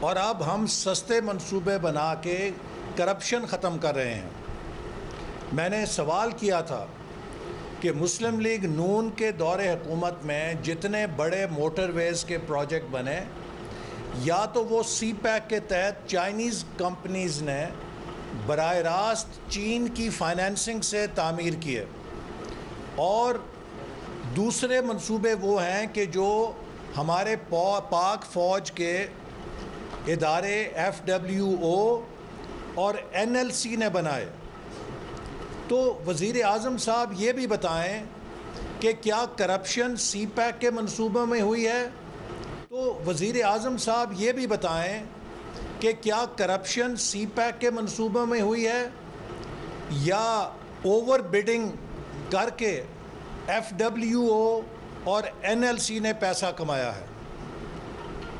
اور اب ہم سستے منصوبے بنا کے کرپشن ختم کر رہے ہیں۔ میں نے سوال کیا تھا کہ مسلم لیگ نون کے دور حکومت میں جتنے بڑے موٹر ویز کے پروجیکٹ بنے یا تو وہ سی پیک کے تحت چائنیز کمپنیز نے براہ راست چین کی فائنینسنگ سے تعمیر کیے، اور دوسرے منصوبے وہ ہیں کہ جو ہمارے پاک فوج کے ادارے FWO اور NLC نے بنائے۔ تو وزیر اعظم صاحب یہ بھی بتائیں کہ کیا کرپشن سی پیک کے منصوبوں میں ہوئی ہے؟ تو وزیر اعظم صاحب یہ بھی بتائیں کہ کیا کرپشن سی پیک کے منصوبوں میں ہوئی ہے یا اوور بڈنگ کر کے FWO اور NLC نے پیسہ کمایا ہے؟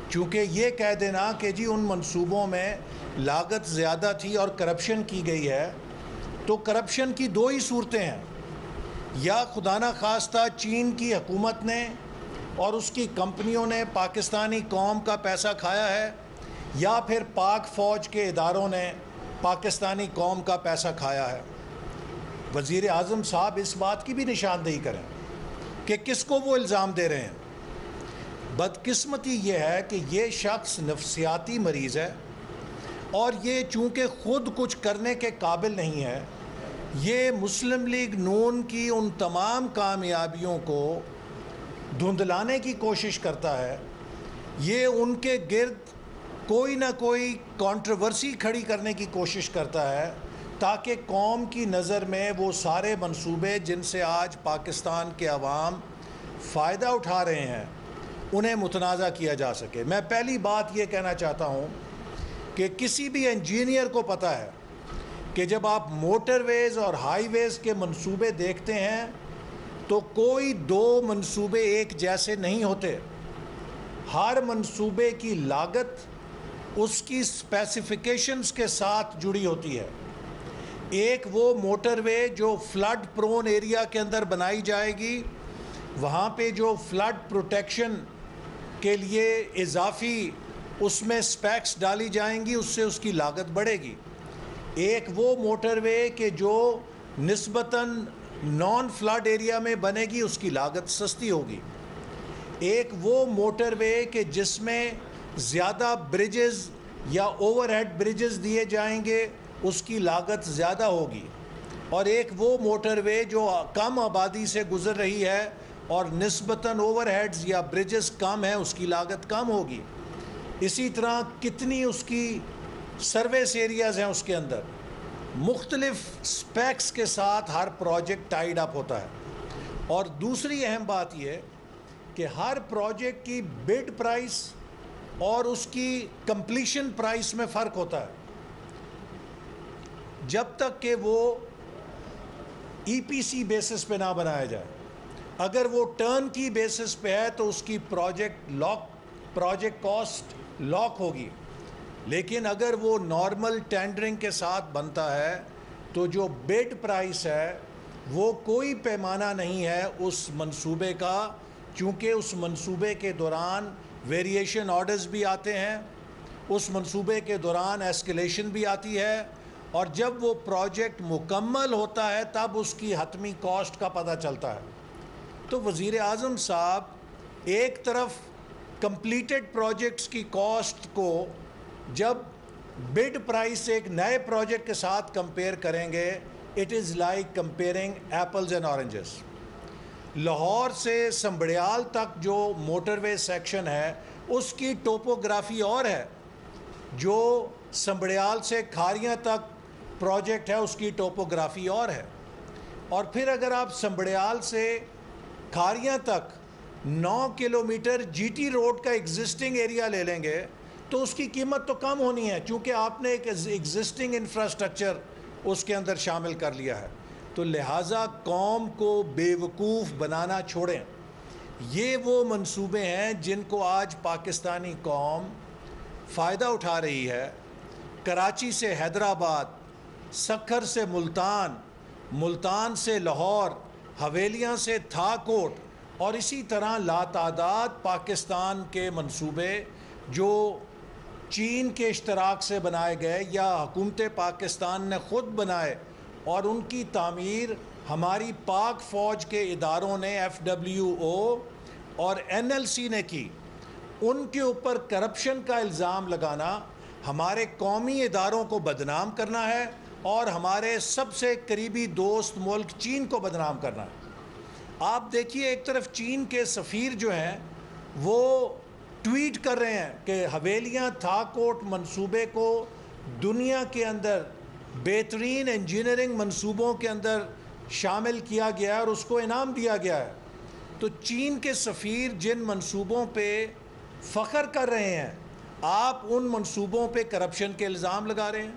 چونکہ یہ کہہ دینا کہ جی ان منصوبوں میں لاگت زیادہ تھی اور کرپشن کی گئی ہے، تو کرپشن کی دو ہی صورتیں ہیں، یا خدا نخواستہ چین کی حکومت نے اور اس کی کمپنیوں نے پاکستانی قوم کا پیسہ کھایا ہے، یا پھر پاک فوج کے اداروں نے پاکستانی قوم کا پیسہ کھایا ہے۔ وزیر اعظم صاحب اس بات کی بھی نشاندہی کریں کہ کس کو وہ الزام دے رہے ہیں۔ بدقسمتی یہ ہے کہ یہ شخص نفسیاتی مریض ہے، اور یہ چونکہ خود کچھ کرنے کے قابل نہیں ہے، یہ مسلم لیگ نون کی ان تمام کامیابیوں کو دھندلانے کی کوشش کرتا ہے، یہ ان کے گرد کوئی نہ کوئی کنٹروورسی کھڑی کرنے کی کوشش کرتا ہے تاکہ قوم کی نظر میں وہ سارے منصوبے جن سے آج پاکستان کے عوام فائدہ اٹھا رہے ہیں انہیں متنازع کیا جا سکے۔ میں پہلی بات یہ کہنا چاہتا ہوں کہ کسی بھی انجینئر کو پتہ ہے کہ جب آپ موٹر ویز اور ہائی ویز کے منصوبے دیکھتے ہیں تو کوئی دو منصوبے ایک جیسے نہیں ہوتے۔ ہر منصوبے کی لاگت اس کی اسپیسیفیکیشنز کے ساتھ جڑی ہوتی ہے۔ ایک وہ موٹر وے جو فلڈ پرون ایریا کے اندر بنائی جائے گی، وہاں پہ جو فلڈ پروٹیکشن کے لیے اضافی اس میں سپیکس ڈالی جائیں گی، اس سے اس کی لاگت بڑھے گی۔ ایک وہ موٹر وے کہ جو نسبتاً نان فلڈ ایریا میں بنے گی، اس کی لاگت سستی ہوگی۔ ایک وہ موٹر وے کہ جس میں زیادہ بریجز یا اوور ہیڈ بریجز دیے جائیں گے، اس کی لاگت زیادہ ہوگی۔ اور ایک وہ موٹر وے جو کم آبادی سے گزر رہی ہے اور نسبتاً اوور ہیڈز یا بریجز کم ہیں، اس کی لاگت کم ہوگی۔ اسی طرح کتنی اس کی سروس ایریاز ہیں، اس کے اندر مختلف سپیکس کے ساتھ ہر پروجیکٹ ٹائیڈ اپ ہوتا ہے۔ اور دوسری اہم بات یہ کہ ہر پروجیکٹ کی بڈ پرائس اور اس کی کمپلیشن پرائس میں فرق ہوتا ہے، جب تک کہ وہ EPC بیسس پہ نہ بنایا جائے۔ اگر وہ ٹرن کی بیسس پہ ہے تو اس کی پروجیکٹ کاسٹ لاک ہوگی، لیکن اگر وہ نارمل ٹینڈرنگ کے ساتھ بنتا ہے تو جو بڈ پرائس ہے وہ کوئی پیمانہ نہیں ہے اس منصوبے کا، چونکہ اس منصوبے کے دوران ویریشن آرڈرز بھی آتے ہیں، اس منصوبے کے دوران ایسکیلیشن بھی آتی ہے، اور جب وہ پروجیکٹ مکمل ہوتا ہے تب اس کی حتمی کاسٹ کا پتہ چلتا ہے۔ تو وزیر اعظم صاحب ایک طرف کمپلیٹڈ پروجیکٹس کی کاسٹ کو جب بڈ پرائس ایک نئے پروجیکٹ کے ساتھ کمپیئر کریں گے، it is like comparing apples and oranges. Lahore سے سنبڑیال تک جو موٹر وے سیکشن ہے اس کی ٹوپوگرافی اور ہے، جو سنبڑیال سے کھاریاں تک پروجیکٹ ہے اس کی ٹوپوگرافی اور ہے۔ اور پھر اگر آپ سنبڑیال سے کھاریاں تک 9 کلومیٹر GT روڈ کا ایگزسٹنگ ایریا لے لیں گے تو اس کی قیمت تو کم ہونی ہے، چونکہ آپ نے ایک ایگزسٹنگ انفراسٹرکچر اس کے اندر شامل کر لیا ہے۔ تو لہٰذا قوم کو بے وقوف بنانا چھوڑیں۔ یہ وہ منصوبے ہیں جن کو آج پاکستانی قوم فائدہ اٹھا رہی ہے۔ کراچی سے حیدرآباد، سکھر سے ملتان، ملتان سے لاہور، حویلیاں سے تھاکوٹ، اور اسی طرح لاتعداد پاکستان کے منصوبے جو چین کے اشتراک سے بنائے گئے یا حکومت پاکستان نے خود بنائے اور ان کی تعمیر ہماری پاک فوج کے اداروں نے FWO اور NLC نے کی، ان کے اوپر کرپشن کا الزام لگانا ہمارے قومی اداروں کو بدنام کرنا ہے اور ہمارے سب سے قریبی دوست ملک چین کو بدنام کرنا ہے۔ آپ دیکھیے ایک طرف چین کے سفیر جو ہیں وہ ٹویٹ کر رہے ہیں کہ حویلیاں تھاکوٹ منصوبے کو دنیا کے اندر بہترین انجینئرنگ منصوبوں کے اندر شامل کیا گیا ہے اور اس کو انعام دیا گیا ہے۔ تو چین کے سفیر جن منصوبوں پہ فخر کر رہے ہیں، آپ ان منصوبوں پہ کرپشن کے الزام لگا رہے ہیں۔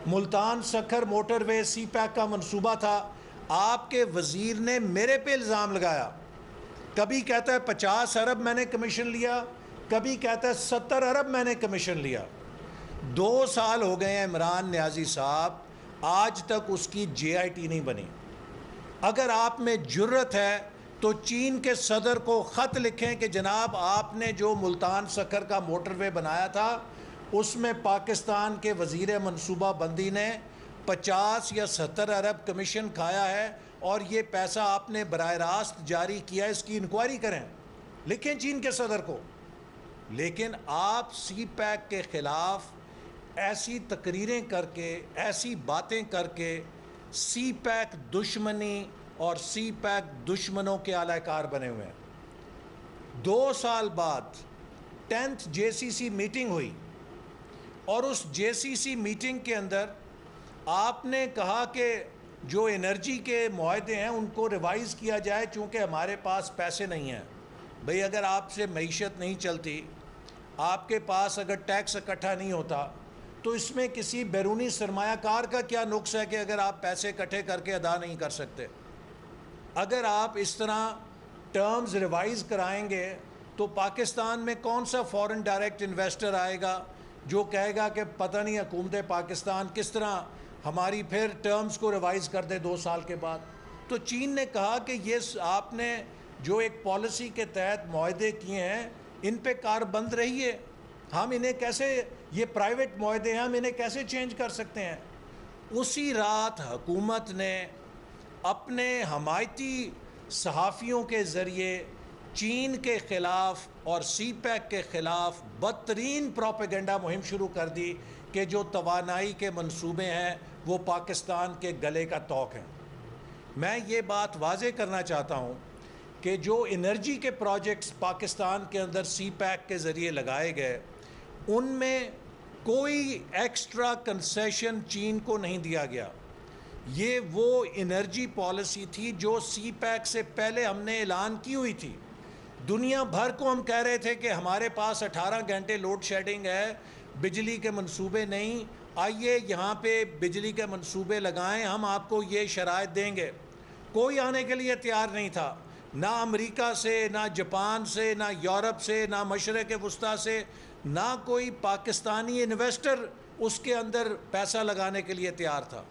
ملتان سکھر موٹر وے سی پیک کا منصوبہ تھا، آپ کے وزیر نے میرے پہ الزام لگایا، کبھی کہتا ہے 50 ارب میں نے کمیشن لیا، کبھی کہتا ہے 70 ارب میں نے کمیشن لیا۔ 2 سال ہو گئے ہیں عمران نیازی صاحب، آج تک اس کی JIT نہیں بنی۔ اگر آپ میں جرت ہے تو چین کے صدر کو خط لکھیں کہ جناب آپ نے جو ملتان سکھر کا موٹر وے بنایا تھا اس میں پاکستان کے وزیر منصوبہ بندی نے 50 یا 70 ارب کمیشن کھایا ہے اور یہ پیسہ آپ نے براہ راست جاری کیا، اس کی انکوائری کریں، لکھیں چین کے صدر کو۔ لیکن آپ سی پیک کے خلاف ایسی تقریریں کر کے، ایسی باتیں کر کے سی پیک دشمنی اور سی پیک دشمنوں کے اعلی کار بنے ہوئے ہیں۔ 2 سال بعد 10th JCC میٹنگ ہوئی اور اس JCC میٹنگ کے اندر آپ نے کہا کہ جو انرجی کے معاہدے ہیں ان کو ریوائز کیا جائے چونکہ ہمارے پاس پیسے نہیں ہیں۔ بھئی اگر آپ سے معیشت نہیں چلتی، آپ کے پاس اگر ٹیکس اکٹھا نہیں ہوتا تو اس میں کسی بیرونی سرمایہ کار کا کیا نقص ہے کہ اگر آپ پیسے اکٹھے کر کے ادا نہیں کر سکتے؟ اگر آپ اس طرح ٹرمز ریوائز کرائیں گے تو پاکستان میں کون سا فورن ڈائریکٹ انویسٹر آئے گا جو کہے گا کہ پتہ نہیں حکومت پاکستان کس طرح ہماری پھر ٹرمز کو ریوائز کر دے 2 سال کے بعد۔ تو چین نے کہا کہ یہ آپ نے جو ایک پالیسی کے تحت معاہدے کیے ہیں ان پہ کار بند رہیے، ہم انہیں کیسے، یہ پرائیویٹ معاہدے ہیں، ہم انہیں کیسے چینج کر سکتے ہیں؟ اسی رات حکومت نے اپنے حمایتی صحافیوں کے ذریعے چین کے خلاف اور سی پیک کے خلاف بدترین پروپیگنڈا مہم شروع کر دی کہ جو توانائی کے منصوبے ہیں وہ پاکستان کے گلے کا توق ہیں۔ میں یہ بات واضح کرنا چاہتا ہوں کہ جو انرجی کے پروجیکٹس پاکستان کے اندر سی پیک کے ذریعے لگائے گئے ان میں کوئی ایکسٹرا کنسیشن چین کو نہیں دیا گیا۔ یہ وہ انرجی پالیسی تھی جو سی پیک سے پہلے ہم نے اعلان کی ہوئی تھی۔ دنیا بھر کو ہم کہہ رہے تھے کہ ہمارے پاس 18 گھنٹے لوڈ شیڈنگ ہے، بجلی کے منصوبے نہیں، آئیے یہاں پہ بجلی کے منصوبے لگائیں، ہم آپ کو یہ شرائط دیں گے۔ کوئی آنے کے لیے تیار نہیں تھا، نہ امریکہ سے، نہ جاپان سے، نہ یورپ سے، نہ مشرق وسطیٰ سے، نہ کوئی پاکستانی انویسٹر اس کے اندر پیسہ لگانے کے لیے تیار تھا۔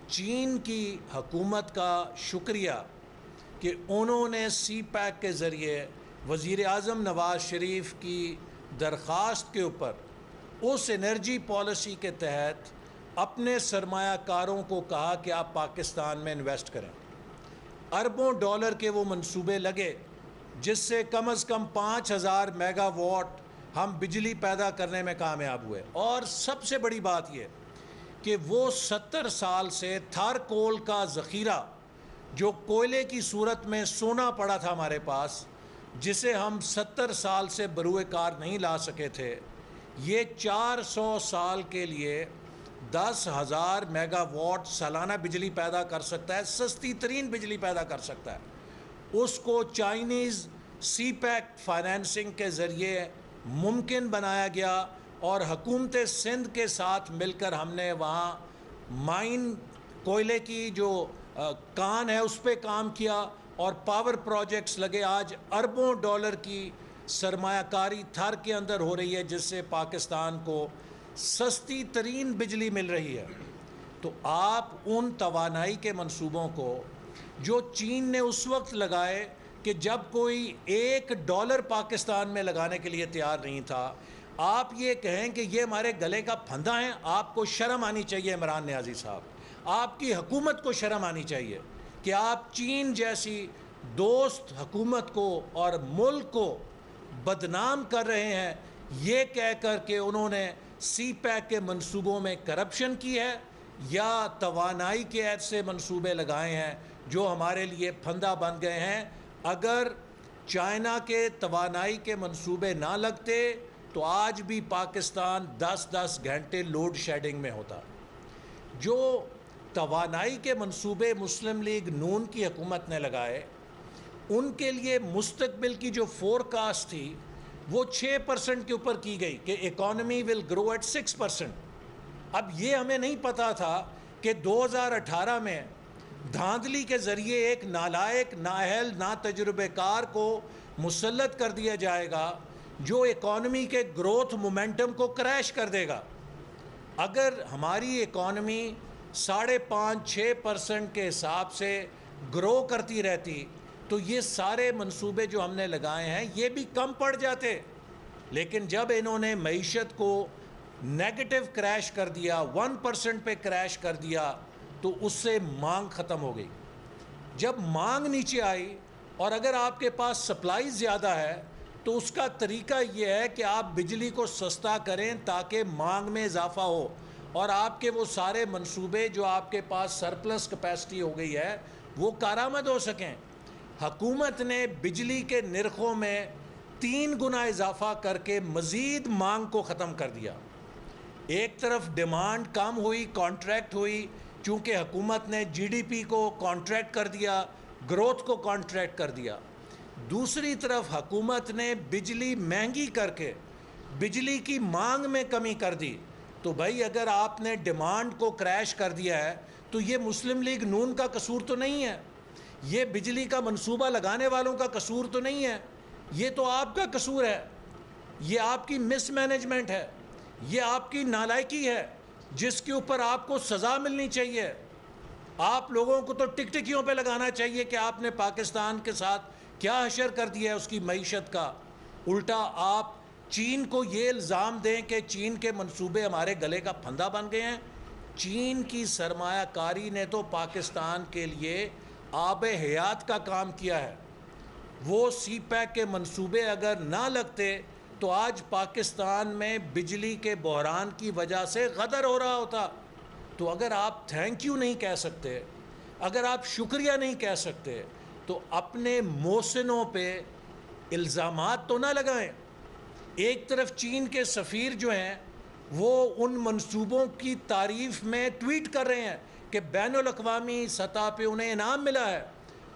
چین کی حکومت کا شکریہ کہ انہوں نے سی پیک کے ذریعے وزیر اعظم نواز شریف کی درخواست کے اوپر اس انرجی پالیسی کے تحت اپنے سرمایہ کاروں کو کہا کہ آپ پاکستان میں انویسٹ کریں۔ اربوں ڈالر کے وہ منصوبے لگے جس سے کم از کم 5000 میگا واٹ ہم بجلی پیدا کرنے میں کامیاب ہوئے۔ اور سب سے بڑی بات یہ کہ وہ 70 سال سے تھار کول کا ذخیرہ جو کوئلے کی صورت میں سونا پڑا تھا ہمارے پاس، جسے ہم 70 سال سے بروئے کار نہیں لا سکے تھے، یہ 400 سال کے لیے 10,000 میگا واٹ سالانہ بجلی پیدا کر سکتا ہے، سستی ترین بجلی پیدا کر سکتا ہے۔ اس کو چائنیز سی پیک فائنینسنگ کے ذریعے ممکن بنایا گیا اور حکومت سندھ کے ساتھ مل کر ہم نے وہاں مائن کوئلے کی جو کان ہے اس پہ کام کیا اور پاور پروجیکٹس لگے۔ آج اربوں ڈالر کی سرمایہ کاری تھر کے اندر ہو رہی ہے جس سے پاکستان کو سستی ترین بجلی مل رہی ہے۔ تو آپ ان توانائی کے منصوبوں کو جو چین نے اس وقت لگائے کہ جب کوئی $1 پاکستان میں لگانے کے لیے تیار نہیں تھا، آپ یہ کہیں کہ یہ ہمارے گلے کا پھندا ہیں، آپ کو شرم آنی چاہیے عمران نیازی صاحب، آپ کی حکومت کو شرم آنی چاہیے کہ آپ چین جیسی دوست حکومت کو اور ملک کو بدنام کر رہے ہیں، یہ کہہ کر کہ انہوں نے سی پیک کے منصوبوں میں کرپشن کی ہے یا توانائی کے ایسے منصوبے لگائے ہیں جو ہمارے لیے پھندا بن گئے ہیں۔ اگر چائنا کے توانائی کے منصوبے نہ لگتے تو آج بھی پاکستان 10 گھنٹے لوڈ شیڈنگ میں ہوتا۔ جو توانائی کے منصوبے مسلم لیگ نون کی حکومت نے لگائے، ان کے لیے مستقبل کی جو فورکاسٹ تھی وہ 6% کے اوپر کی گئی کہ اکانومی ول گرو ایٹ 6%۔ اب یہ ہمیں نہیں پتا تھا کہ 2018 میں دھاندلی کے ذریعے ایک نالائق، نااہل، ناتجربہ کار کو مسلط کر دیا جائے گا جو اکانومی کے گروتھ مومنٹم کو کریش کر دے گا۔ اگر ہماری اکانومی 5.5-6% کے حساب سے گرو کرتی رہتی تو یہ سارے منصوبے جو ہم نے لگائے ہیں یہ بھی کم پڑ جاتے، لیکن جب انہوں نے معیشت کو نیگیٹو کریش کر دیا، 1% پہ کریش کر دیا، تو اس سے مانگ ختم ہو گئی۔ جب مانگ نیچے آئی اور اگر آپ کے پاس سپلائی زیادہ ہے تو اس کا طریقہ یہ ہے کہ آپ بجلی کو سستا کریں تاکہ مانگ میں اضافہ ہو اور آپ کے وہ سارے منصوبے جو آپ کے پاس سرپلس کیپیسٹی ہو گئی ہے وہ کارآمد ہو سکیں۔ حکومت نے بجلی کے نرخوں میں 3 گنا اضافہ کر کے مزید مانگ کو ختم کر دیا۔ ایک طرف ڈیمانڈ کم ہوئی، کانٹریکٹ ہوئی، چونکہ حکومت نے جی ڈی پی کو کانٹریکٹ کر دیا، گروتھ کو کانٹریکٹ کر دیا۔ دوسری طرف حکومت نے بجلی مہنگی کر کے بجلی کی مانگ میں کمی کر دی۔ تو بھائی اگر آپ نے ڈیمانڈ کو کریش کر دیا ہے تو یہ مسلم لیگ نون کا قصور تو نہیں ہے، یہ بجلی کا منصوبہ لگانے والوں کا قصور تو نہیں ہے، یہ تو آپ کا قصور ہے، یہ آپ کی مس مینجمنٹ ہے، یہ آپ کی نالائکی ہے جس کے اوپر آپ کو سزا ملنی چاہیے۔ آپ لوگوں کو تو ٹک ٹکیوں پہ لگانا چاہیے کہ آپ نے پاکستان کے ساتھ کیا حشر کر دیا ہے اس کی معیشت کا۔ الٹا آپ چین کو یہ الزام دیں کہ چین کے منصوبے ہمارے گلے کا پھندا بن گئے ہیں۔ چین کی سرمایہ کاری نے تو پاکستان کے لیے آب حیات کا کام کیا ہے۔ وہ سی پیک کے منصوبے اگر نہ لگتے تو آج پاکستان میں بجلی کے بحران کی وجہ سے غدر ہو رہا ہوتا۔ تو اگر آپ تھینک یو نہیں کہہ سکتے، اگر آپ شکریہ نہیں کہہ سکتے تو اپنے محسنوں پہ الزامات تو نہ لگائیں۔ ایک طرف چین کے سفیر جو ہیں وہ ان منصوبوں کی تعریف میں ٹویٹ کر رہے ہیں کہ بین الاقوامی سطح پہ انہیں انعام ملا ہے،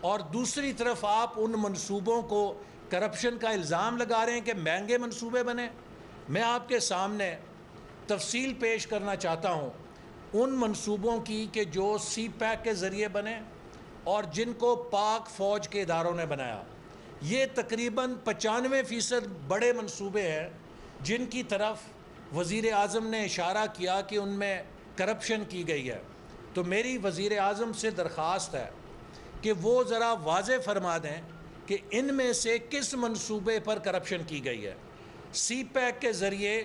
اور دوسری طرف آپ ان منصوبوں کو کرپشن کا الزام لگا رہے ہیں کہ مہنگے منصوبے بنے۔ میں آپ کے سامنے تفصیل پیش کرنا چاہتا ہوں ان منصوبوں کی کہ جو سی پیک کے ذریعے بنے اور جن کو پاک فوج کے اداروں نے بنایا۔ یہ تقریباً 95% بڑے منصوبے ہیں جن کی طرف وزیر اعظم نے اشارہ کیا کہ ان میں کرپشن کی گئی ہے۔ تو میری وزیر اعظم سے درخواست ہے کہ وہ ذرا واضح فرما دیں کہ ان میں سے کس منصوبے پر کرپشن کی گئی ہے۔ سی پیک کے ذریعے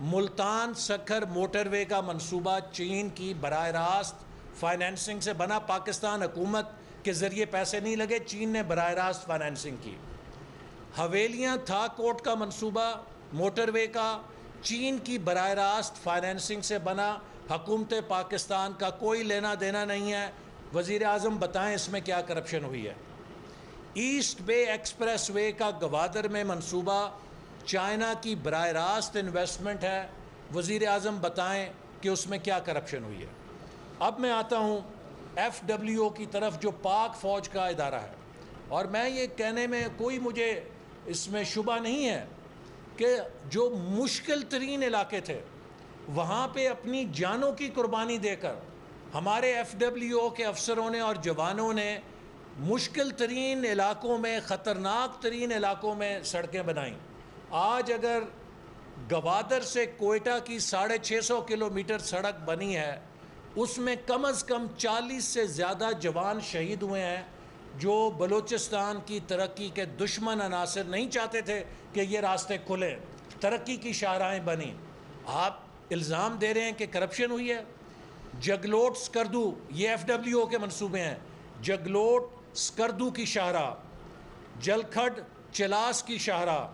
ملتان سکھر موٹر وے کا منصوبہ چین کی براہ راست فائنینسنگ سے بنا، پاکستان حکومت کے ذریعے پیسے نہیں لگے، چین نے براہ راست فائنینسنگ کی۔ حویلیاں تھا کوٹ کا منصوبہ موٹر وے کا، چین کی براہ راست فائنینسنگ سے بنا، حکومت پاکستان کا کوئی لینا دینا نہیں ہے۔ وزیر اعظم بتائیں اس میں کیا کرپشن ہوئی ہے۔ ایسٹ بے ایکسپریس وے کا گوادر میں منصوبہ چائنا کی براہ راست انویسٹمنٹ ہے، وزیر اعظم بتائیں کہ اس میں کیا کرپشن ہوئی ہے۔ اب میں آتا ہوں ایف ڈبلیو او کی طرف جو پاک فوج کا ادارہ ہے، اور میں یہ کہنے میں کوئی مجھے اس میں شبہ نہیں ہے کہ جو مشکل ترین علاقے تھے وہاں پہ اپنی جانوں کی قربانی دے کر ہمارے ایف ڈبلیو او کے افسروں نے اور جوانوں نے مشکل ترین علاقوں میں، خطرناک ترین علاقوں میں سڑکیں بنائیں۔ آج اگر گوادر سے کوئٹہ کی 650 کلومیٹر سڑک بنی ہے، اس میں کم از کم 40 سے زیادہ جوان شہید ہوئے ہیں جو بلوچستان کی ترقی کے دشمن عناصر نہیں چاہتے تھے کہ یہ راستے کھلیں۔ ترقی کی شاہراہیں بنی. آپ الزام دے رہے ہیں کہ کرپشن ہوئی ہے. جگلوٹ سکردو، یہ ایف ڈبلیو او کے منصوبے ہیں. جگلوٹ سکردو کی شاہراہ، جلکھڈ چلاس کی شاہراہ،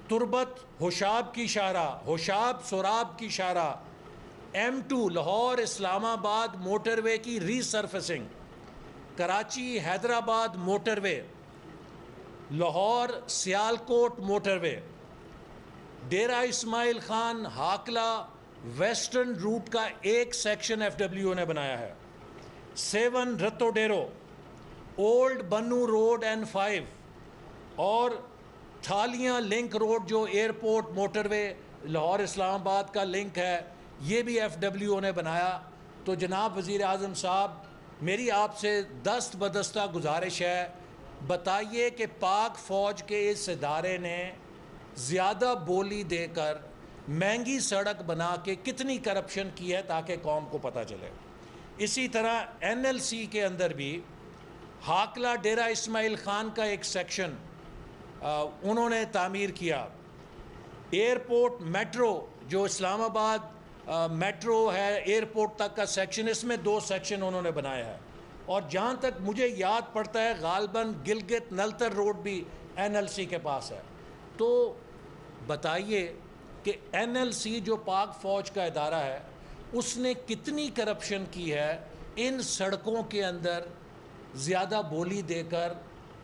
تربت ہوشاب کی شاہراہ، ہوشاب سوراب کی شاہراہ، M2 لاہور اسلام آباد موٹر وے کی ری سرفیسنگ، کراچی حیدرآباد موٹر وے، لاہور سیالکوٹ موٹر وے، ڈیرہ اسماعیل خان ہاکلا ویسٹرن روٹ کا ایک سیکشن ایف ڈبلیو او نے بنایا ہے. 7 رتو ڈیرو، اولڈ بنو روڈ N5 اور تھالیاں لنک روڈ جو ایئرپورٹ موٹر وے لاہور اسلام آباد کا لنک ہے، یہ بھی ایف ڈبلیو او نے بنایا. تو جناب وزیر اعظم صاحب، میری آپ سے دست بدستہ گزارش ہے، بتائیے کہ پاک فوج کے اس ادارے نے زیادہ بولی دے کر مہنگی سڑک بنا کے کتنی کرپشن کی ہے تاکہ قوم کو پتہ چلے. اسی طرح NLC کے اندر بھی ہاکلا ڈیرہ اسماعیل خان کا ایک سیکشن انہوں نے تعمیر کیا. ایئرپورٹ میٹرو جو اسلام آباد میٹرو ہے ایئرپورٹ تک کا سیکشن، اس میں 2 سیکشن انہوں نے بنایا ہے. اور جہاں تک مجھے یاد پڑتا ہے غالباً گلگت نلتر روڈ بھی NLC کے پاس ہے. تو بتائیے کہ NLC جو پاک فوج کا ادارہ ہے اس نے کتنی کرپشن کی ہے ان سڑکوں کے اندر زیادہ بولی دے کر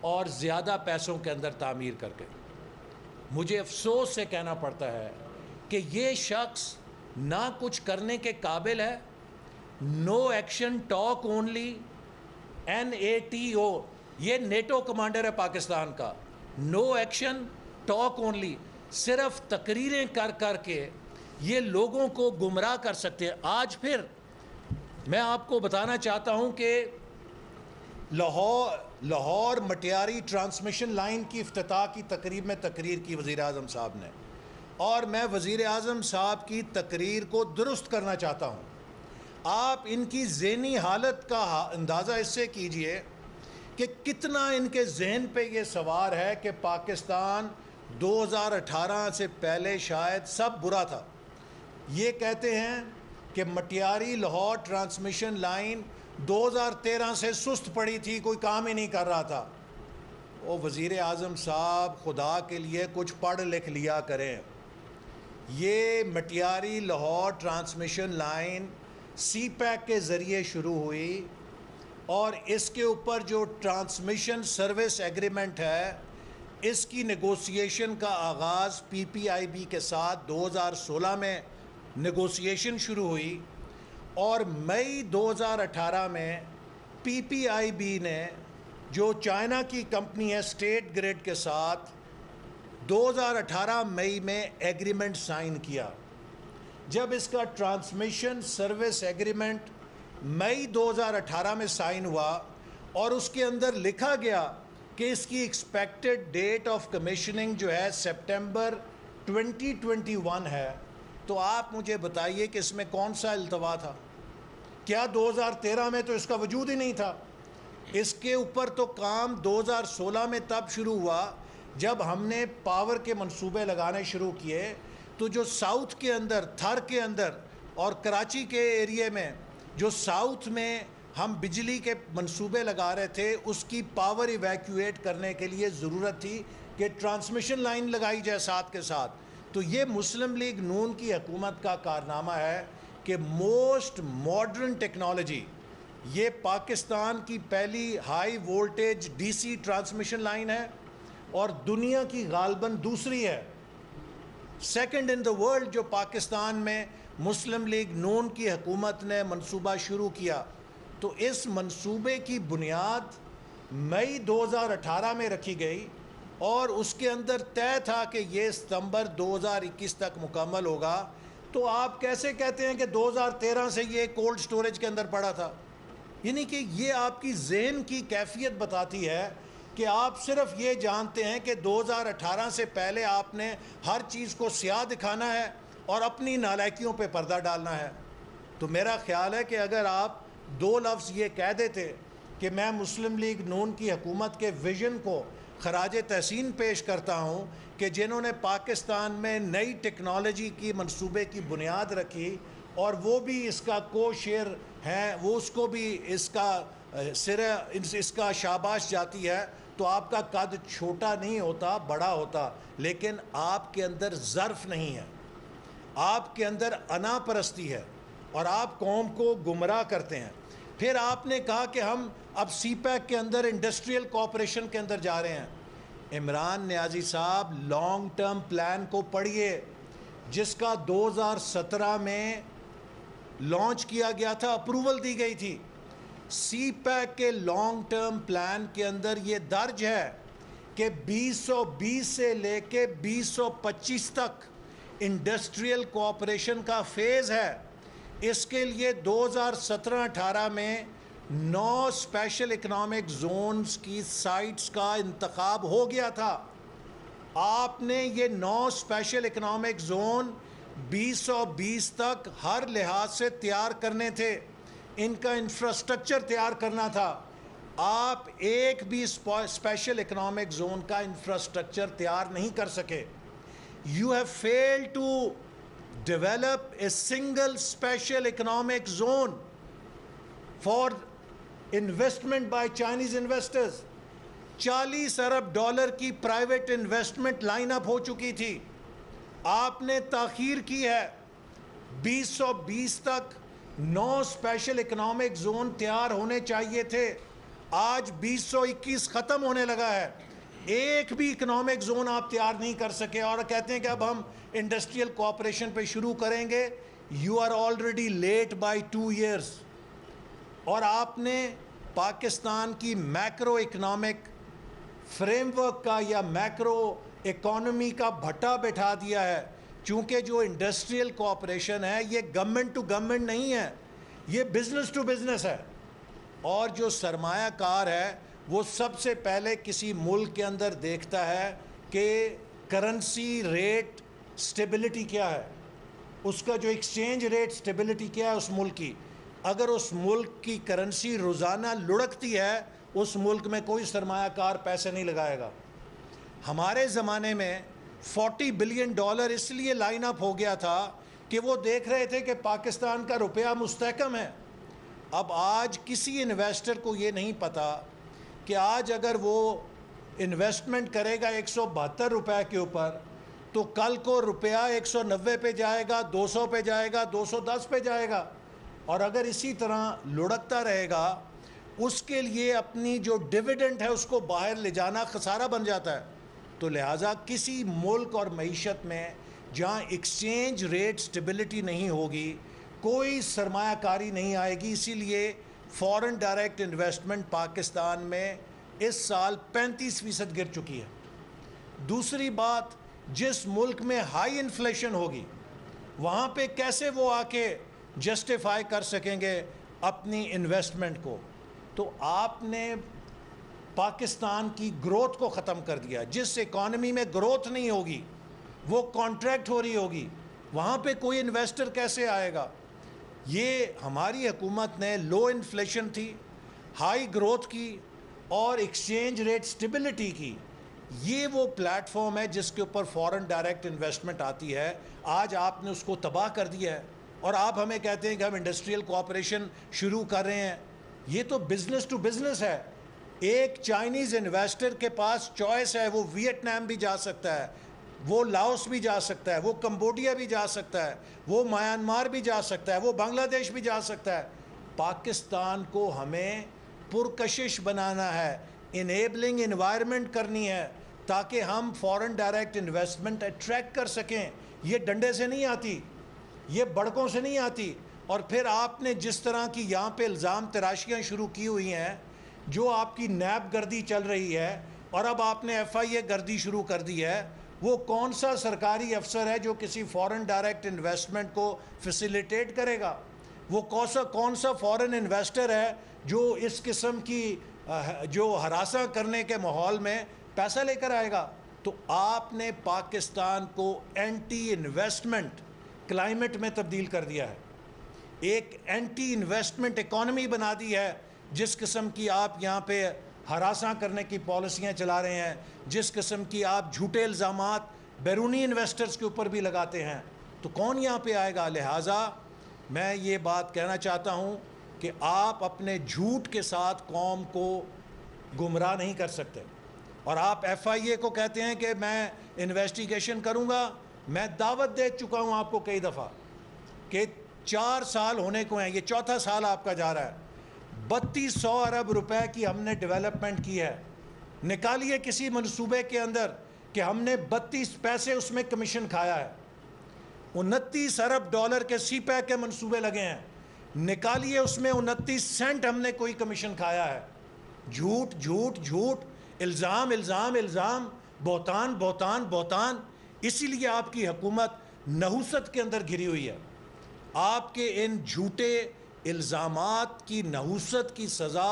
اور زیادہ پیسوں کے اندر تعمیر کر کے. مجھے افسوس سے کہنا پڑتا ہے کہ یہ شخص نہ کچھ کرنے کے قابل ہے. No action talk only, NATO، یہ نیٹو کمانڈر ہے پاکستان کا. نو ایکشن ٹاک اونلی، صرف تقریریں کر کر کے یہ لوگوں کو گمراہ کر سکتے ہیں. آج پھر میں آپ کو بتانا چاہتا ہوں کہ لاہور مٹیاری ٹرانسمیشن لائن کی افتتاح کی تقریب میں تقریر کی وزیر اعظم صاحب نے، اور میں وزیر اعظم صاحب کی تقریر کو درست کرنا چاہتا ہوں. آپ ان کی ذہنی حالت کا اندازہ اس سے کیجئے کہ کتنا ان کے ذہن پہ یہ سوار ہے کہ پاکستان 2018 سے پہلے شاید سب برا تھا. یہ کہتے ہیں کہ مٹیاری لاہور ٹرانسمیشن لائن 2013 سے سست پڑی تھی، کوئی کام ہی نہیں کر رہا تھا. وہ وزیر اعظم صاحب خدا کے لیے کچھ پڑھ لکھ لیا کریں. یہ مٹیاری لاہور ٹرانسمیشن لائن سی پیک کے ذریعے شروع ہوئی اور اس کے اوپر جو ٹرانسمیشن سروس ایگریمنٹ ہے اس کی نیگوسیشن کا آغاز PPIB کے ساتھ 2016 میں نیگوسیشن شروع ہوئی، اور مئی 2018 میں PPIB نے جو چائنا کی کمپنی ہے اسٹیٹ گریڈ کے ساتھ 2018 مئی میں ایگریمنٹ سائن کیا. جب اس کا ٹرانسمیشن سروس ایگریمنٹ مئی 2018 میں سائن ہوا اور اس کے اندر لکھا گیا کہ اس کی ایکسپیکٹڈ ڈیٹ آف کمیشننگ جو ہے سپٹمبر 2021 ہے، تو آپ مجھے بتائیے کہ اس میں کون سا التوا تھا؟ کیا 2013 میں تو اس کا وجود ہی نہیں تھا؟ اس کے اوپر تو کام 2016 میں تب شروع ہوا جب ہم نے پاور کے منصوبے لگانے شروع کیے. تو جو ساؤتھ کے اندر، تھر کے اندر اور کراچی کے ایریے میں جو ساؤتھ میں ہم بجلی کے منصوبے لگا رہے تھے، اس کی پاور ایویکویٹ کرنے کے لیے ضرورت تھی کہ ٹرانسمیشن لائن لگائی جائے ساتھ کے ساتھ. تو یہ مسلم لیگ نون کی حکومت کا کارنامہ ہے کہ موسٹ ماڈرن ٹیکنالوجی، یہ پاکستان کی پہلی high voltage DC transmission line ہے اور دنیا کی غالباً دوسری ہے، سیکنڈ ان دا ورلڈ، جو پاکستان میں مسلم لیگ نون کی حکومت نے منصوبہ شروع کیا. تو اس منصوبے کی بنیاد مئی 2018 میں رکھی گئی اور اس کے اندر طے تھا کہ یہ ستمبر 2021 تک مکمل ہوگا. تو آپ کیسے کہتے ہیں کہ 2013 سے یہ کولڈ سٹوریج کے اندر پڑا تھا؟ یعنی کہ یہ آپ کی ذہن کی کیفیت بتاتی ہے کہ آپ صرف یہ جانتے ہیں کہ 2018 سے پہلے آپ نے ہر چیز کو سیاہ دکھانا ہے اور اپنی نالائکیوں پہ پردہ ڈالنا ہے. تو میرا خیال ہے کہ اگر آپ 2 لفظ یہ کہہ دیتے کہ میں مسلم لیگ نون کی حکومت کے ویژن کو خراج تحسین پیش کرتا ہوں کہ جنہوں نے پاکستان میں نئی ٹیکنالوجی کی منصوبے کی بنیاد رکھی اور وہ بھی اس کا کو شیئر ہیں، وہ اس کو بھی اس کا شاباش جاتی ہے. تو آپ کا قد چھوٹا نہیں ہوتا، بڑا ہوتا، لیکن آپ کے اندر ظرف نہیں ہے، آپ کے اندر انا پرستی ہے اور آپ قوم کو گمراہ کرتے ہیں. پھر آپ نے کہا کہ ہم اب سی پیک کے اندر انڈسٹریل کوآپریشن کے اندر جا رہے ہیں. عمران نیازی صاحب لانگ ٹرم پلان کو پڑھیے جس کا 2017 میں لانچ کیا گیا تھا، اپروول دی گئی تھی. سی پیک کے لانگ ٹرم پلان کے اندر یہ درج ہے کہ 2020 سے لے کے 2025 تک انڈسٹریل کوآپریشن کا فیز ہے. اس کے لیے 2017-18 میں 9 اسپیشل اکنامک زونز کی سائٹس کا انتخاب ہو گیا تھا. آپ نے یہ 9 اسپیشل اکنامک زون 2020 تک ہر لحاظ سے تیار کرنے تھے، ان کا انفراسٹرکچر تیار کرنا تھا. آپ ایک بھی اسپیشل اکنامک زون کا انفراسٹرکچر تیار نہیں کر سکے. You have failed to develop a single special economic zone for investment by Chinese investors. $40 ارب کی پرائیویٹ انویسٹمنٹ لائن اپ ہو چکی تھی، آپ نے تاخیر کی ہے. 2020 تک 9 اسپیشل اکنامک زون تیار ہونے چاہیے تھے، آج 2021 ختم ہونے لگا ہے، ایک بھی اکنامک زون آپ تیار نہیں کر سکے اور کہتے ہیں کہ اب ہم انڈسٹریل کوآپریشن پہ شروع کریں گے. You are already late by 2 years. اور آپ نے پاکستان کی میکرو اکنامک فریم ورک کا یا میکرو اکانومی کا بھٹا بٹھا دیا ہے. چونکہ جو انڈسٹریل کوآپریشن ہے یہ گورنمنٹ ٹو گورنمنٹ نہیں ہے، یہ بزنس ٹو بزنس ہے. اور جو سرمایہ کار ہے وہ سب سے پہلے کسی ملک کے اندر دیکھتا ہے کہ کرنسی ریٹ سٹیبلٹی کیا ہے، اس کا جو ایکسچینج ریٹ سٹیبلٹی کیا ہے اس ملک کی. اگر اس ملک کی کرنسی روزانہ لڑکتی ہے اس ملک میں کوئی سرمایہ کار پیسے نہیں لگائے گا. ہمارے زمانے میں $40 بلین اس لیے لائن اپ ہو گیا تھا کہ وہ دیکھ رہے تھے کہ پاکستان کا روپیہ مستحکم ہے. اب آج کسی انویسٹر کو یہ نہیں پتا کہ آج اگر وہ انویسٹمنٹ کرے گا 172 روپے کے اوپر تو کل کو روپیہ 190 پہ جائے گا، 200 پہ جائے گا، 210 پہ جائے گا. اور اگر اسی طرح لڑکتا رہے گا اس کے لیے اپنی جو ڈیویڈنڈ ہے اس کو باہر لے جانا خسارہ بن جاتا ہے. تو لہٰذا کسی ملک اور معیشت میں جہاں ایکسچینج ریٹ سٹیبلٹی نہیں ہوگی کوئی سرمایہ کاری نہیں آئے گی. اسی لیے فورن ڈائریکٹ انویسٹمنٹ پاکستان میں اس سال 35% گر چکی ہے. دوسری بات، جس ملک میں ہائی انفلیشن ہوگی وہاں پہ کیسے وہ آ کے جسٹیفائی کر سکیں گے اپنی انویسٹمنٹ کو. تو آپ نے پاکستان کی گروتھ کو ختم کر دیا. جس اکانومی میں گروتھ نہیں ہوگی وہ کانٹریکٹ ہو رہی ہوگی، وہاں پہ کوئی انویسٹر کیسے آئے گا. یہ ہماری حکومت نے لو انفلیشن تھی، ہائی گروتھ کی اور ایکسچینج ریٹ سٹیبلٹی کی. یہ وہ پلیٹ فارم ہے جس کے اوپر فورن ڈائریکٹ انویسٹمنٹ آتی ہے. آج آپ نے اس کو تباہ کر دیا ہے اور آپ ہمیں کہتے ہیں کہ ہم انڈسٹریل کوآپریشن شروع کر رہے ہیں. یہ تو بزنس ٹو بزنس ہے. ایک چائنیز انویسٹر کے پاس چوائس ہے، وہ ویتنام بھی جا سکتا ہے، وہ لاؤس بھی جا سکتا ہے، وہ کمبوڈیا بھی جا سکتا ہے، وہ میانمار بھی جا سکتا ہے، وہ بنگلہ دیش بھی جا سکتا ہے. پاکستان کو ہمیں پرکشش بنانا ہے، انیبلنگ انوائرمنٹ کرنی ہے تاکہ ہم فورن ڈائریکٹ انویسٹمنٹ اٹریکٹ کر سکیں. یہ ڈنڈے سے نہیں آتی، یہ بڑکوں سے نہیں آتی. اور پھر آپ نے جس طرح کی یہاں پہ الزام تراشیاں شروع کی ہوئی ہیں، جو آپ کی نیب گردی چل رہی ہے اور اب آپ نے FIA گردی شروع کر دی ہے، وہ کون سا سرکاری افسر ہے جو کسی فورن ڈائریکٹ انویسٹمنٹ کو فیسیلیٹیٹ کرے گا؟ وہ کون سا فورن انویسٹر ہے جو اس قسم کی جو ہراساں کرنے کے ماحول میں پیسہ لے کر آئے گا؟ تو آپ نے پاکستان کو اینٹی انویسٹمنٹ کلائمیٹ میں تبدیل کر دیا ہے، ایک اینٹی انویسٹمنٹ اکانومی بنا دی ہے. جس قسم کی آپ یہاں پہ ہراساں کرنے کی پالیسیاں چلا رہے ہیں، جس قسم کی آپ جھوٹے الزامات بیرونی انویسٹرز کے اوپر بھی لگاتے ہیں، تو کون یہاں پہ آئے گا؟ لہٰذا میں یہ بات کہنا چاہتا ہوں کہ آپ اپنے جھوٹ کے ساتھ قوم کو گمراہ نہیں کر سکتے. اور آپ ایف آئی اے کو کہتے ہیں کہ میں انویسٹیگیشن کروں گا. میں دعوت دے چکا ہوں آپ کو کئی دفعہ کہ 4 سال ہونے کو ہیں، یہ 4تھا سال آپ کا جا رہا ہے. 3200 ارب روپے کی ہم نے ڈیولپمنٹ کی ہے. نکالیے کسی منصوبے کے اندر کہ ہم نے 32 پیسے اس میں کمیشن کھایا ہے. 29 ارب ڈالر کے سی پیک کے منصوبے لگے ہیں، نکالیے اس میں 29 سینٹ ہم نے کوئی کمیشن کھایا ہے. جھوٹ جھوٹ جھوٹ، الزام الزام الزام، بہتان بہتان بہتان. اسی لیے آپ کی حکومت نحوست کے اندر گھری ہوئی ہے. آپ کے ان جھوٹے الزامات کی نحوست کی سزا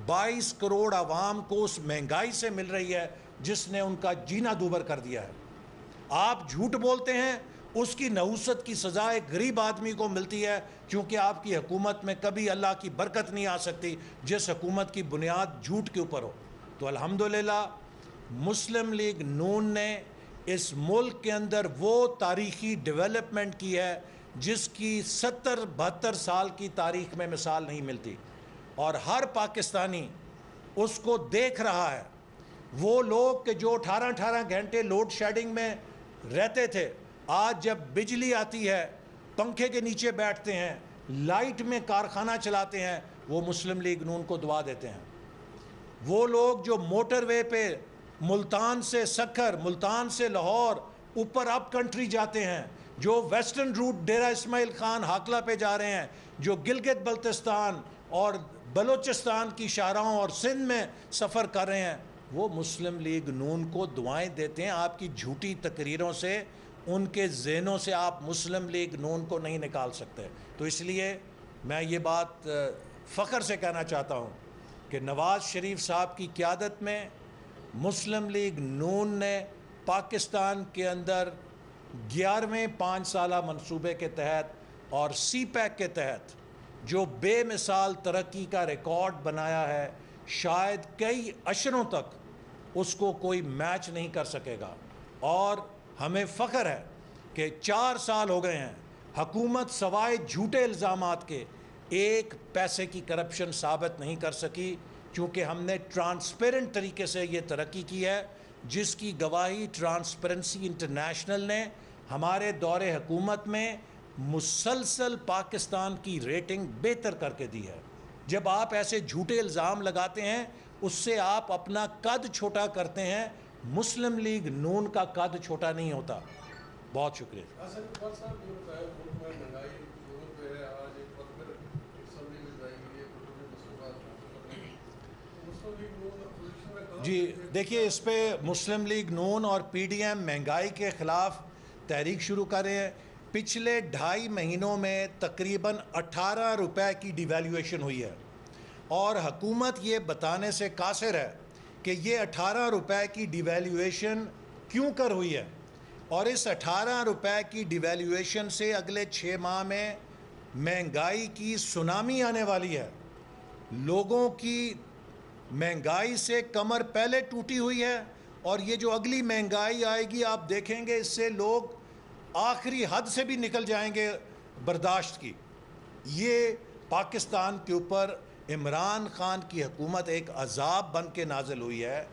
22 کروڑ عوام کو اس مہنگائی سے مل رہی ہے جس نے ان کا جینا دوبر کر دیا ہے. آپ جھوٹ بولتے ہیں، اس کی نحوست کی سزا ایک غریب آدمی کو ملتی ہے، کیونکہ آپ کی حکومت میں کبھی اللہ کی برکت نہیں آ سکتی جس حکومت کی بنیاد جھوٹ کے اوپر ہو. تو الحمدللہ مسلم لیگ نون نے اس ملک کے اندر وہ تاریخی ڈیولپمنٹ کی ہے جس کی 70-72 سال کی تاریخ میں مثال نہیں ملتی، اور ہر پاکستانی اس کو دیکھ رہا ہے. وہ لوگ کہ جو 18 گھنٹے لوڈ شیڈنگ میں رہتے تھے، آج جب بجلی آتی ہے پنکھے کے نیچے بیٹھتے ہیں، لائٹ میں کارخانہ چلاتے ہیں، وہ مسلم لیگ نون کو دعا دیتے ہیں. وہ لوگ جو موٹر وے پہ ملتان سے سکھر، ملتان سے لاہور اوپر اپ کنٹری جاتے ہیں، جو ویسٹرن روٹ ڈیرہ اسماعیل خان ہاکلہ پہ جا رہے ہیں، جو گلگت بلتستان اور بلوچستان کی شاہراہوں اور سندھ میں سفر کر رہے ہیں، وہ مسلم لیگ نون کو دعائیں دیتے ہیں. آپ کی جھوٹی تقریروں سے، ان کے ذہنوں سے آپ مسلم لیگ نون کو نہیں نکال سکتے. تو اس لیے میں یہ بات فخر سے کہنا چاہتا ہوں کہ نواز شریف صاحب کی قیادت میں مسلم لیگ نون نے پاکستان کے اندر 11ویں 5 سالہ منصوبے کے تحت اور سی پیک کے تحت جو بے مثال ترقی کا ریکارڈ بنایا ہے، شاید کئی عشروں تک اس کو کوئی میچ نہیں کر سکے گا. اور ہمیں فخر ہے کہ 4 سال ہو گئے ہیں، حکومت سوائے جھوٹے الزامات کے ایک پیسے کی کرپشن ثابت نہیں کر سکی، چونکہ ہم نے ٹرانسپیرنٹ طریقے سے یہ ترقی کی ہے، جس کی گواہی ٹرانسپیرنسی انٹرنیشنل نے ہمارے دور حکومت میں مسلسل پاکستان کی ریٹنگ بہتر کر کے دی ہے. جب آپ ایسے جھوٹے الزام لگاتے ہیں، اس سے آپ اپنا قد چھوٹا کرتے ہیں. مسلم لیگ نون کا قد چھوٹا نہیں ہوتا. بہت شکریہ. جی دیکھیے، اس پہ مسلم لیگ نون اور پی ڈی ایم مہنگائی کے خلاف تحریک شروع کر رہے ہیں. پچھلے 2.5 مہینوں میں تقریباً 18 روپے کی ڈیویلیویشن ہوئی ہے، اور حکومت یہ بتانے سے قاصر ہے کہ یہ 18 روپے کی ڈیویلیویشن کیوں کر ہوئی ہے. اور اس 18 روپے کی ڈیویلیویشن سے اگلے 6 ماہ میں مہنگائی کی سونامی آنے والی ہے. لوگوں کی مہنگائی سے کمر پہلے ٹوٹی ہوئی ہے، اور یہ جو اگلی مہنگائی آئے گی آپ دیکھیں گے، اس سے لوگ آخری حد سے بھی نکل جائیں گے برداشت کی. یہ پاکستان کے اوپر عمران خان کی حکومت ایک عذاب بن کے نازل ہوئی ہے،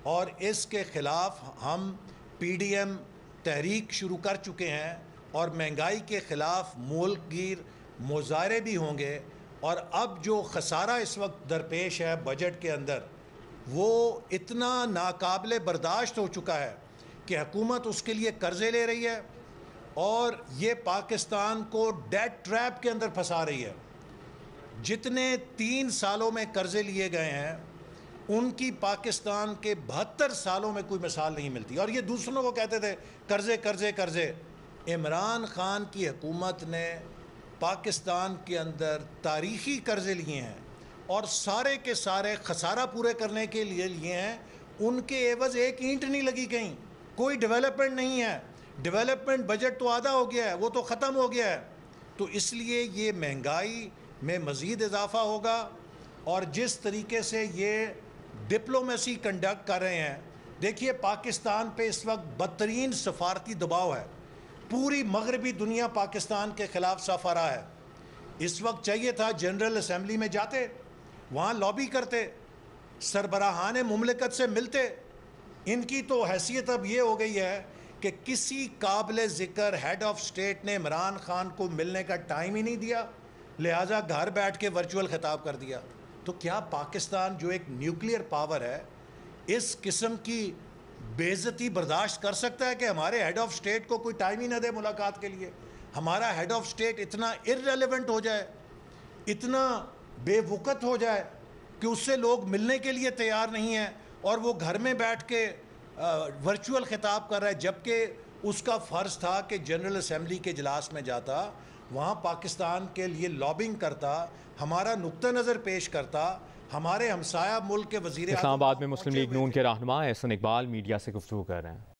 اور اس کے خلاف ہم پی ڈی ایم تحریک شروع کر چکے ہیں، اور مہنگائی کے خلاف ملک گیر مظاہرے بھی ہوں گے. اور اب جو خسارہ اس وقت درپیش ہے بجٹ کے اندر، وہ اتنا ناقابل برداشت ہو چکا ہے کہ حکومت اس کے لیے قرضے لے رہی ہے، اور یہ پاکستان کو ڈیٹ ٹریپ کے اندر پھنسا رہی ہے. جتنے 3 سالوں میں قرضے لیے گئے ہیں، ان کی پاکستان کے 72 سالوں میں کوئی مثال نہیں ملتی. اور یہ دوسروں کو کہتے تھے قرضے قرضے قرضے. عمران خان کی حکومت نے پاکستان کے اندر تاریخی قرضے لیے ہیں، اور سارے کے سارے خسارہ پورے کرنے کے لیے لیے ہیں. ان کے عوض ایک اینٹ نہیں لگی کہیں، کوئی ڈیولپمنٹ نہیں ہے. ڈیولپمنٹ بجٹ تو آدھا ہو گیا ہے، وہ تو ختم ہو گیا ہے. تو اس لیے یہ مہنگائی میں مزید اضافہ ہوگا، اور جس طریقے سے یہ ڈپلومیسی کنڈکٹ کر رہے ہیں. دیکھیے پاکستان پہ اس وقت بدترین سفارتی دباؤ ہے. پوری مغربی دنیا پاکستان کے خلاف صف آ رہا ہے. اس وقت چاہیے تھا جنرل اسمبلی میں جاتے, وہاں لابی کرتے, سربراہان مملکت سے ملتے. ان کی تو حیثیت اب یہ ہو گئی ہے کہ کسی قابل ذکر ہیڈ آف اسٹیٹ نے عمران خان کو ملنے کا ٹائم ہی نہیں دیا, لہٰذا گھر بیٹھ کے ورچوئل خطاب کر دیا. تو کیا پاکستان جو ایک نیوکلیئر پاور ہے اس قسم کی بے عزتی برداشت کر سکتا ہے کہ ہمارے ہیڈ آف اسٹیٹ کو کوئی ٹائم ہی نہ دے ملاقات کے لیے؟ ہمارا ہیڈ آف اسٹیٹ اتنا ارریلیونٹ ہو جائے, اتنا بے وقت ہو جائے کہ اس سے لوگ ملنے کے لیے تیار نہیں ہیں, اور وہ گھر میں بیٹھ کے ورچوئل خطاب کر رہا ہے, جبکہ اس کا فرض تھا کہ جنرل اسمبلی کے اجلاس میں جاتا, وہاں پاکستان کے لیے لابنگ کرتا, ہمارا نقطہ نظر پیش کرتا. ہمارے ہمسایہ ملک کے وزیر اسلام آباد میں مسلم لیگ نون کے رہنما احسن اقبال میڈیا سے گفتگو کر رہے ہیں.